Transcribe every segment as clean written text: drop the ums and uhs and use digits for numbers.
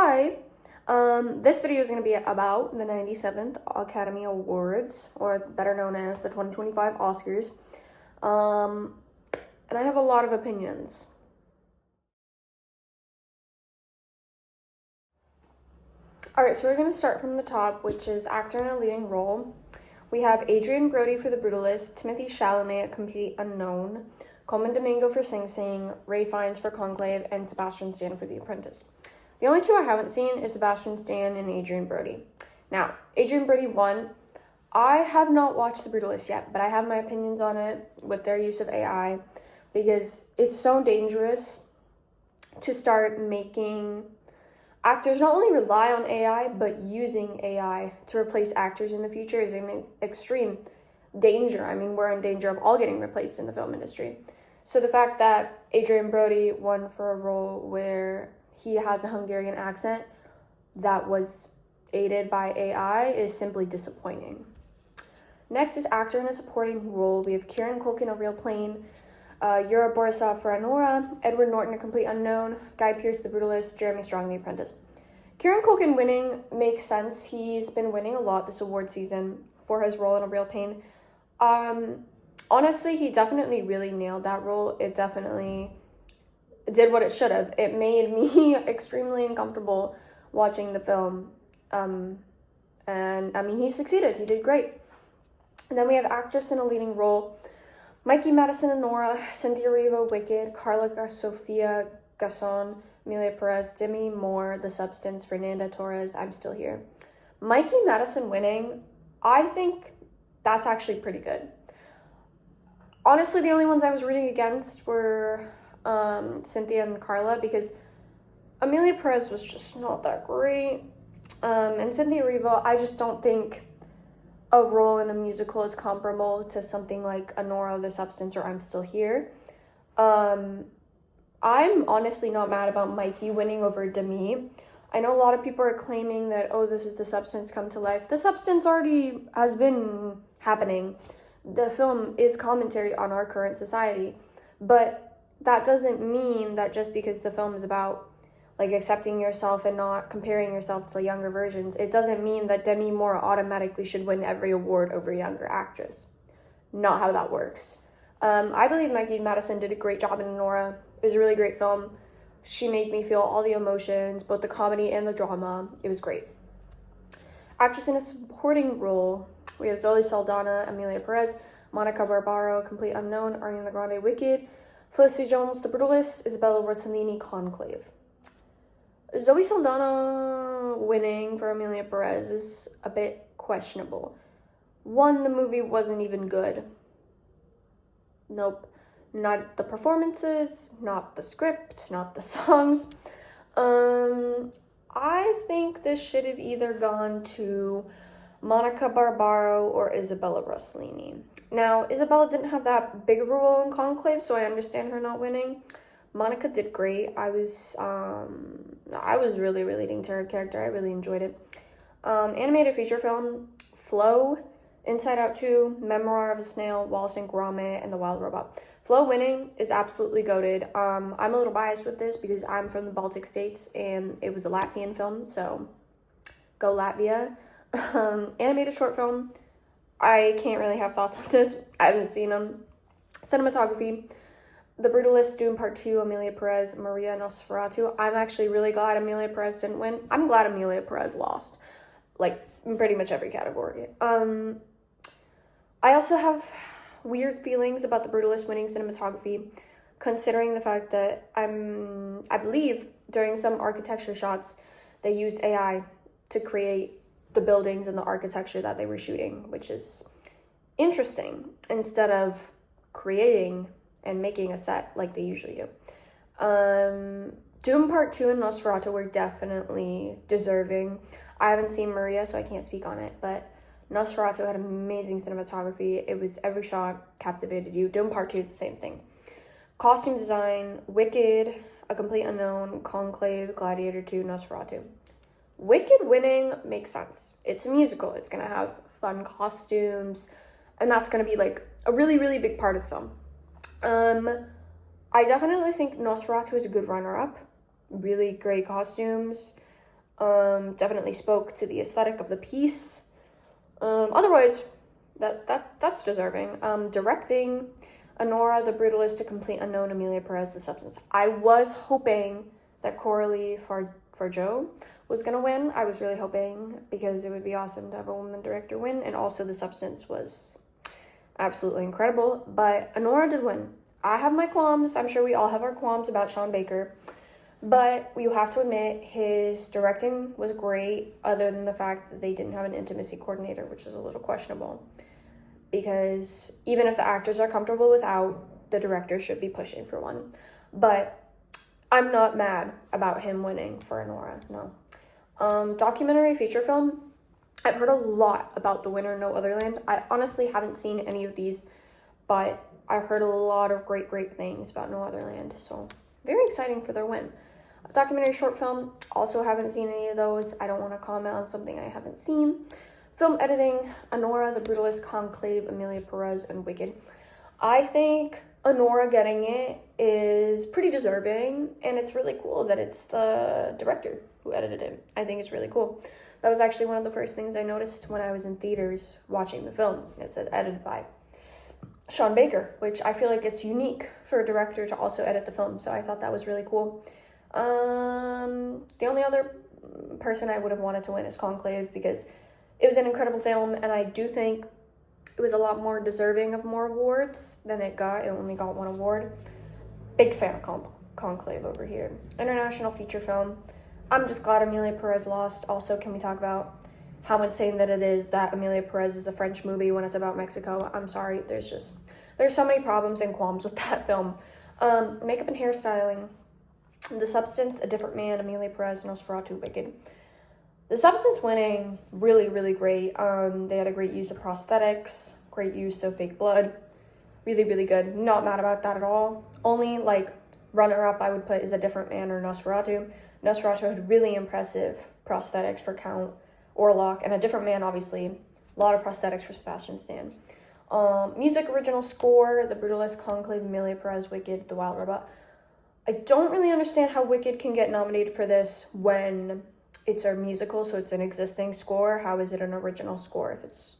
Hi. This video is going to be about the 97th Academy Awards, or better known as the 2025 Oscars. And I have a lot of opinions. Alright, so we're going to start from the top, which is actor in a leading role. We have Adrien Brody for The Brutalist, Timothée Chalamet, A Complete Unknown, Colman Domingo for Sing Sing, Ray Fiennes for Conclave, and Sebastian Stan for The Apprentice. The only two I haven't seen is Sebastian Stan and Adrien Brody. Now, Adrien Brody won. I have not watched The Brutalist yet, but I have my opinions on it with their use of AI, because it's so dangerous to start making actors not only rely on AI, but using AI to replace actors in the future is an extreme danger. I mean, we're in danger of all getting replaced in the film industry. So the fact that Adrien Brody won for a role where he has a Hungarian accent that was aided by AI is simply disappointing. Next is actor in a supporting role. We have Kieran Culkin, A Real Plane, Yura Borisov for Anora, Edward Norton, A Complete Unknown, Guy Pearce, The Brutalist, Jeremy Strong, The Apprentice. Kieran Culkin winning makes sense. He's been winning a lot this award season for his role in A Real Pain. Honestly, he definitely really nailed that role. It definitely did what it should have. It made me extremely uncomfortable watching the film. And I mean, he succeeded. He did great. And then we have actress in a leading role. Mikey Madison and Nora, Cynthia Erivo, Wicked, Carla Sofia Gasson, Amelia Perez, Demi Moore, The Substance, Fernanda Torres, I'm Still Here. Mikey Madison winning, I think that's actually pretty good. Honestly, the only ones I was rooting against were Cynthia and Carla, because Amelia Perez was just not that great. And Cynthia Erivo, I just don't think a role in a musical is comparable to something like Anora, The Substance, or I'm Still Here. I'm honestly not mad about Mikey winning over Demi. I know a lot of people are claiming that, oh, this is The Substance come to life. The Substance already has been happening. The film is commentary on our current society. But that doesn't mean that just because the film is about like accepting yourself and not comparing yourself to younger versions, it doesn't mean that Demi Moore automatically should win every award over a younger actress. Not how that works. I believe Mikey Madison did a great job in Nora. It was a really great film. She made me feel all the emotions, both the comedy and the drama. It was great. Actress in a supporting role, we have Zoe Saldana, Amelia Perez, Monica Barbaro, Complete Unknown, Ariana Grande, Wicked, Felicity Jones, The Brutalist, Isabella Rossellini, Conclave. Zoe Saldana winning for Amelia Perez is a bit questionable. One, the movie wasn't even good. Nope. Not the performances, not the script, not the songs. I think this should have either gone to Monica Barbaro or Isabella Rossellini. Now, Isabella didn't have that big of a role in Conclave, so I understand her not winning. Monica did great. I was really relating to her character. I really enjoyed it. Animated feature film, Flow, Inside Out 2, Memoir of a Snail, Wallace and Gromit, and The Wild Robot. Flow winning is absolutely goated. I'm a little biased with this because I'm from the Baltic states and it was a Latvian film, so go Latvia. Animated short film, I can't really have thoughts on this. I haven't seen them. Cinematography, The Brutalist, Doom Part 2, Amelia Perez, Maria Nosferatu. I'm actually really glad Amelia Perez didn't win. I'm glad Amelia Perez lost, like, in pretty much every category. I also have weird feelings about The Brutalist winning cinematography, considering the fact that I believe during some architecture shots, they used AI to create the buildings and the architecture that they were shooting, which is interesting, instead of creating and making a set like they usually do. Doom Part 2 and Nosferatu were definitely deserving. I haven't seen Maria, so I can't speak on it, but Nosferatu had amazing cinematography. It was, every shot captivated you. Doom Part 2 is the same thing. Costume design, Wicked, A Complete Unknown, Conclave, Gladiator 2, Nosferatu. Wicked winning makes sense. It's a musical. It's going to have fun costumes, and that's going to be like a really, really big part of the film. I definitely think Nosferatu is a good runner-up. Really great costumes. Definitely spoke to the aesthetic of the piece. Otherwise, that's deserving. Directing, Anora, The Brutalist, A Complete Unknown, Amelia Perez, The Substance. I was hoping that Coralie Fargeau was gonna win. I was really hoping, because it would be awesome to have a woman director win, and also The Substance was absolutely incredible, but Anora did win. I have my qualms. I'm sure we all have our qualms about Sean Baker, but you have to admit his directing was great, other than the fact that they didn't have an intimacy coordinator, which is a little questionable, because even if the actors are comfortable without, the director should be pushing for one. But I'm not mad about him winning for Anora, no. Documentary feature film, I've heard a lot about the winner, No Other Land. I honestly haven't seen any of these, but I've heard a lot of great things about No Other Land, so very exciting for their win. A documentary short film, also haven't seen any of those. I don't want to comment on something I haven't seen. Film editing, Anora, The Brutalist, Conclave, Amelia Perez, and Wicked. I think Anora getting it is pretty deserving, and it's really cool that it's the director who edited it. I think it's really cool. That was actually one of the first things I noticed when I was in theaters watching the film. It said edited by Sean Baker, which I feel like it's unique for a director to also edit the film, so I thought that was really cool. The only other person I would have wanted to win is Conclave, because it was an incredible film, and I do think it was a lot more deserving of more awards than it got. It only got one award. Big fan of Conclave over here. International feature film. I'm just glad Amelia Perez lost. Also, can we talk about how insane that it is that Amelia Perez is a French movie when it's about Mexico? I'm sorry. There's so many problems and qualms with that film. Makeup and hairstyling. The Substance, A Different Man, Amelia Perez, Nosferatu, Wicked. The Substance winning, really great. They had a great use of prosthetics, great use of fake blood. Really good. Not mad about that at all. Only, runner-up I would put is A Different Man or Nosferatu. Nosferatu had really impressive prosthetics for Count Orlok, and A Different Man, obviously, a lot of prosthetics for Sebastian Stan. Music original score, The Brutalist, Conclave, Amelia Perez, Wicked, The Wild Robot. I don't really understand how Wicked can get nominated for this when it's a musical, so it's an existing score. How is it an original score if it's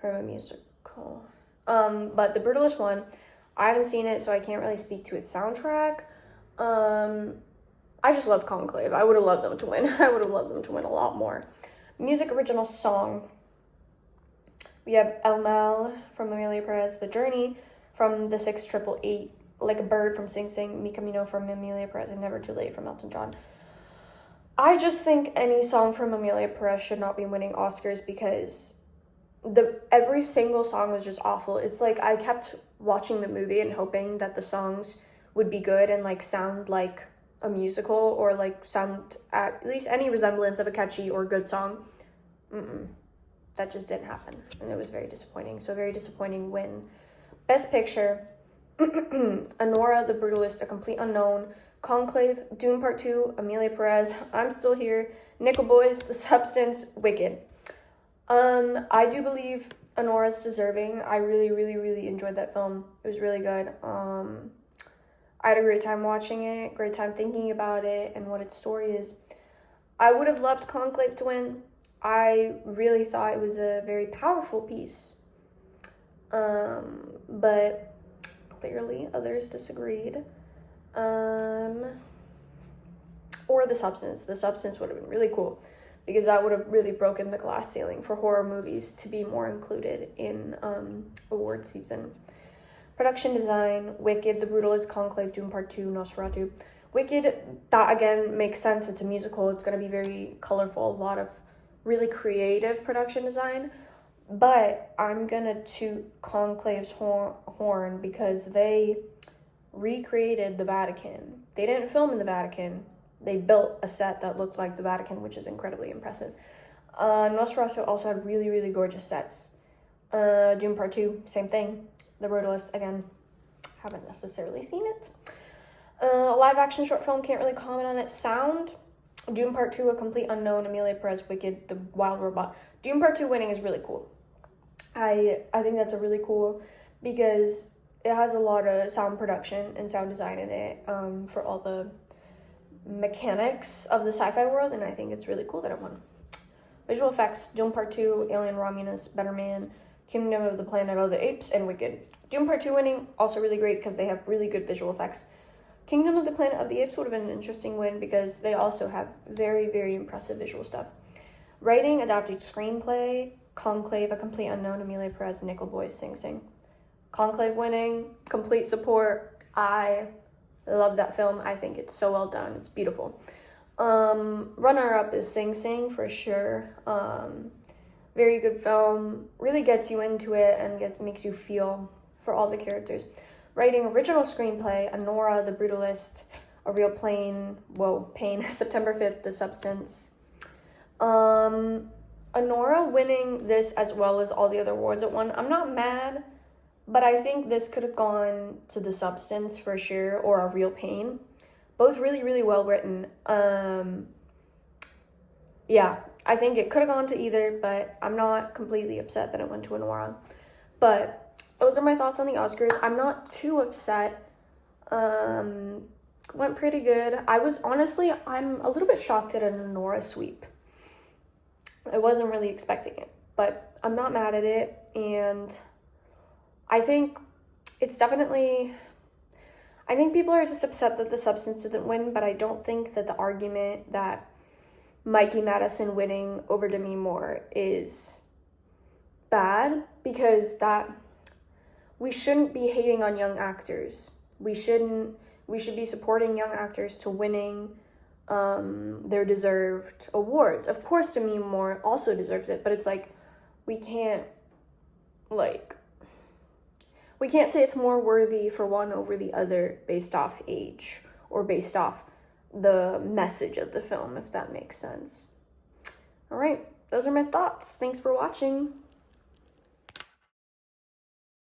from a musical? But The Brutalist won. I haven't seen it, so I can't really speak to its soundtrack. I just love Conclave. I would have loved them to win. I would have loved them to win a lot more. Music original song. We have El Mal from Amelia Perez, The Journey from the 6888, Like a Bird from Sing Sing, Mi Camino from Amelia Perez, and Never Too Late from Elton John. I just think any song from Amelia Perez should not be winning Oscars, because every single song was just awful. It's like I kept watching the movie and hoping that the songs would be good and sound like a musical, or sound at least any resemblance of a catchy or good song. That just didn't happen, and it was very disappointing. So very disappointing win. Best Picture, Anora, The Brutalist, A Complete Unknown, Conclave, Dune Part 2, Amelia Perez, I'm Still Here, Nickel Boys, The Substance, Wicked. I do believe Anora's deserving. I really enjoyed that film. It was really good. I had a great time watching it, great time thinking about it and what its story is. I would have loved Conclave to win. I really thought it was a very powerful piece. But clearly others disagreed. Or The Substance. The Substance would have been really cool, because that would have really broken the glass ceiling for horror movies to be more included in award season. Production design, Wicked, The Brutalist, Conclave, Dune Part 2, Nosferatu. Wicked, that again makes sense. It's a musical. It's going to be very colorful, a lot of really creative production design. But I'm going to toot Conclave's horn because they recreated the Vatican. They didn't film in the Vatican. They built a set that looked like the Vatican, which is incredibly impressive. Nosferatu also had really gorgeous sets. Dune Part 2, same thing. The Brutalist, again, haven't necessarily seen it. Live action short film, can't really comment on it. Sound, Dune Part 2, A Complete Unknown, Amelia Perez, Wicked, The Wild Robot. Dune Part 2 winning is really cool. I think that's a really cool, because it has a lot of sound production and sound design in it, for all the mechanics of the sci-fi world, and I think it's really cool that it won. Visual effects: Dune Part 2, Alien Romulus, Better Man, Kingdom of the Planet of the Apes, and Wicked. Dune Part 2 winning, also really great because they have really good visual effects. Kingdom of the Planet of the Apes would have been an interesting win because they also have very, very impressive visual stuff. Writing, adapted screenplay, Conclave, A Complete Unknown, Amelia Perez, Nickel Boys, Sing Sing. Conclave winning, complete support. I love that film. I think it's so well done. It's beautiful. Runner-up is Sing Sing for sure. Very good film. Really gets you into it and makes you feel for all the characters. Writing, original screenplay, Anora, The Brutalist, A Real Pain, September 5th, The Substance. Anora winning this as well as all the other awards it won. I'm not mad, but I think this could have gone to The Substance for sure, or A Real Pain. Both really, really well written. Yeah, I think it could have gone to either, but I'm not completely upset that it went to Anora. But those are my thoughts on the Oscars. I'm not too upset. Went pretty good. I'm a little bit shocked at an Anora sweep. I wasn't really expecting it, but I'm not mad at it, and I think it's definitely... I think people are just upset that The Substance didn't win, but I don't think that the argument that Mikey Madison winning over Demi Moore is bad, because we shouldn't be hating on young actors. We should be supporting young actors to winning their deserved awards. Of course, Demi Moore also deserves it, but it's like, we can't say it's more worthy for one over the other based off age or based off the message of the film, if that makes sense. All right, those are my thoughts. Thanks for watching.